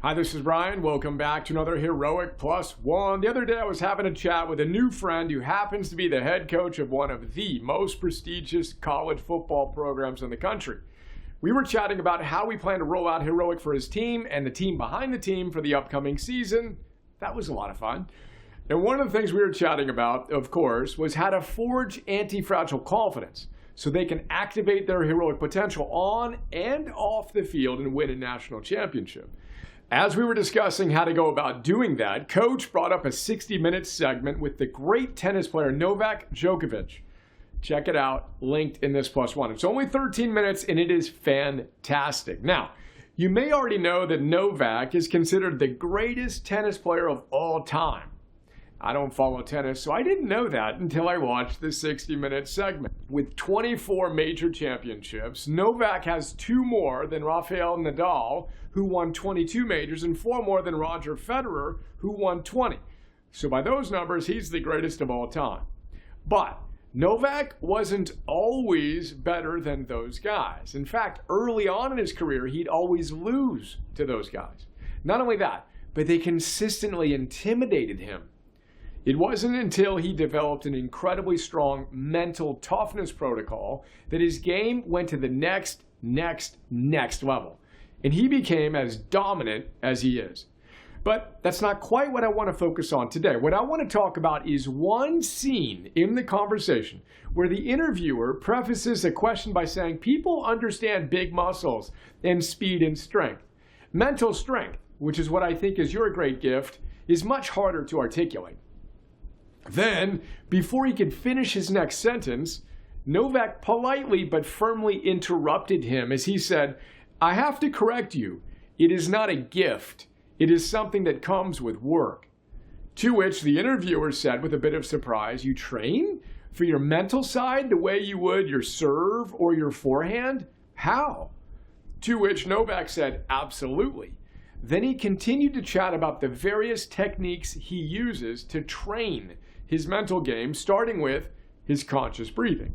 Hi, this is Brian. Welcome back to another Heroic Plus One. The other day I was having a chat with a new friend who happens to be the head coach of one of the most prestigious college football programs in the country. We were chatting about how we plan to roll out Heroic for his team and the team behind the team for the upcoming season. That was a lot of fun. And one of the things we were chatting about, of course, was how to forge anti-fragile confidence so they can activate their heroic potential on and off the field and win a national championship. As we were discussing how to go about doing that, Coach brought up a 60-minute segment with the great tennis player Novak Djokovic. Check it out, linked in this plus one. It's only 13 minutes and it is fantastic. Now, you may already know that Novak is considered the greatest tennis player of all time. I don't follow tennis, so I didn't know that until I watched the 60-minute segment. With 24 major championships, Novak has 2 more than Rafael Nadal, who won 22 majors, and 4 more than Roger Federer, who won 20. So by those numbers, he's the greatest of all time. But Novak wasn't always better than those guys. In fact, early on in his career, he'd always lose to those guys. Not only that, but they consistently intimidated him. It wasn't until he developed an incredibly strong mental toughness protocol that his game went to the next level. And he became as dominant as he is. But that's not quite what I want to focus on today. What I want to talk about is one scene in the conversation where the interviewer prefaces a question by saying, people understand big muscles and speed and strength. Mental strength, which is what I think is your great gift, is much harder to articulate. Then, before he could finish his next sentence, Novak politely but firmly interrupted him as he said, I have to correct you. It is not a gift. It is something that comes with work. To which the interviewer said with a bit of surprise, you train for your mental side the way you would your serve or your forehand? How? To which Novak said, absolutely. Then he continued to chat about the various techniques he uses to train his mental game, starting with his conscious breathing.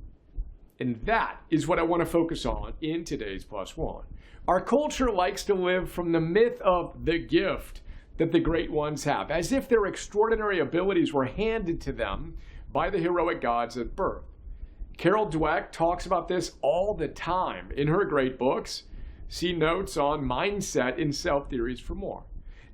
And that is what I want to focus on in today's Plus One. Our culture likes to live from the myth of the gift that the great ones have, as if their extraordinary abilities were handed to them by the heroic gods at birth. Carol Dweck talks about this all the time in her great books. See notes on mindset and self-theories for more.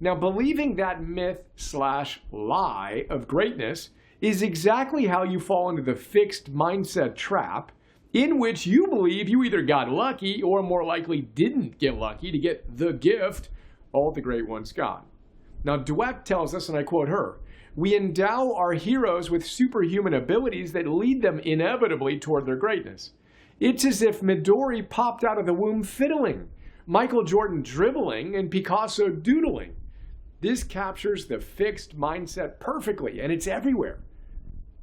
Now, believing that myth/lie of greatness is exactly how you fall into the fixed mindset trap in which you believe you either got lucky or more likely didn't get lucky to get the gift all the great ones got. Now, Dweck tells us, and I quote her, we endow our heroes with superhuman abilities that lead them inevitably toward their greatness. It's as if Midori popped out of the womb fiddling, Michael Jordan dribbling, and Picasso doodling. This captures the fixed mindset perfectly, and it's everywhere.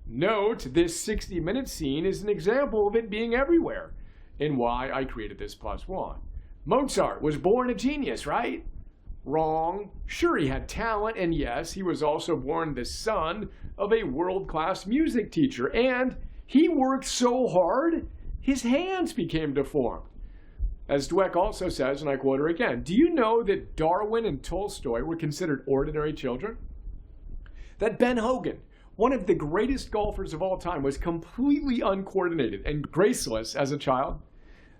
Note, this 60-minute scene is an example of it being everywhere, and why I created this Plus One. Mozart was born a genius, right? Wrong. Sure, he had talent, and yes, he was also born the son of a world-class music teacher, and he worked so hard, his hands became deformed. As Dweck also says, and I quote her again, do you know that Darwin and Tolstoy were considered ordinary children? That Ben Hogan, one of the greatest golfers of all time, was completely uncoordinated and graceless as a child?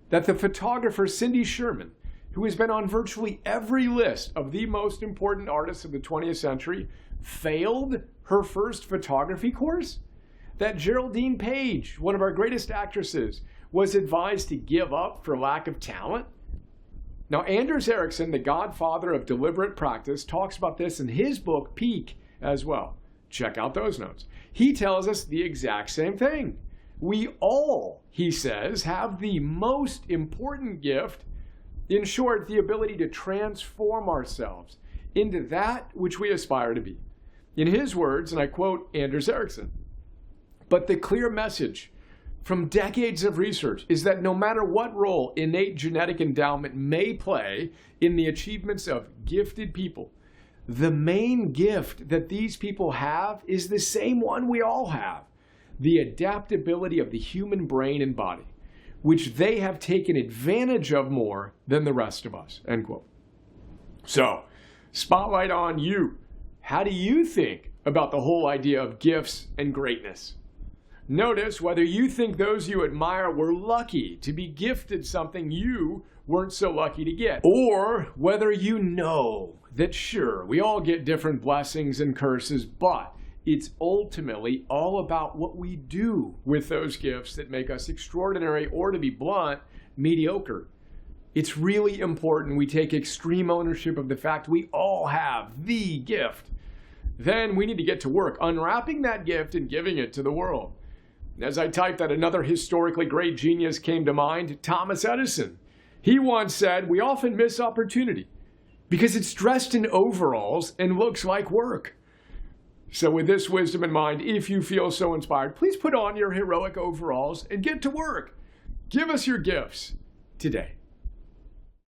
That the photographer Cindy Sherman, who has been on virtually every list of the most important artists of the 20th century, failed her first photography course? That Geraldine Page, one of our greatest actresses, was advised to give up for lack of talent? Now, Anders Ericsson, the godfather of deliberate practice, talks about this in his book, Peak, as well. Check out those notes. He tells us the exact same thing. We all, he says, have the most important gift, in short, the ability to transform ourselves into that which we aspire to be. In his words, and I quote Anders Ericsson, but the clear message from decades of research is that no matter what role innate genetic endowment may play in the achievements of gifted people, the main gift that these people have is the same one we all have, the adaptability of the human brain and body, which they have taken advantage of more than the rest of us, end quote. So, Spotlight on you. How do you think about the whole idea of gifts and greatness? Notice whether you think those you admire were lucky to be gifted something you weren't so lucky to get, or whether you know that sure, we all get different blessings and curses, but it's ultimately all about what we do with those gifts that make us extraordinary, or to be blunt, mediocre. It's really important we take extreme ownership of the fact we all have the gift. Then we need to get to work unwrapping that gift and giving it to the world. As I typed that, another historically great genius came to mind, Thomas Edison. He once said, "We often miss opportunity because it's dressed in overalls and looks like work." So with this wisdom in mind, if you feel so inspired, please put on your heroic overalls and get to work. Give us your gifts today.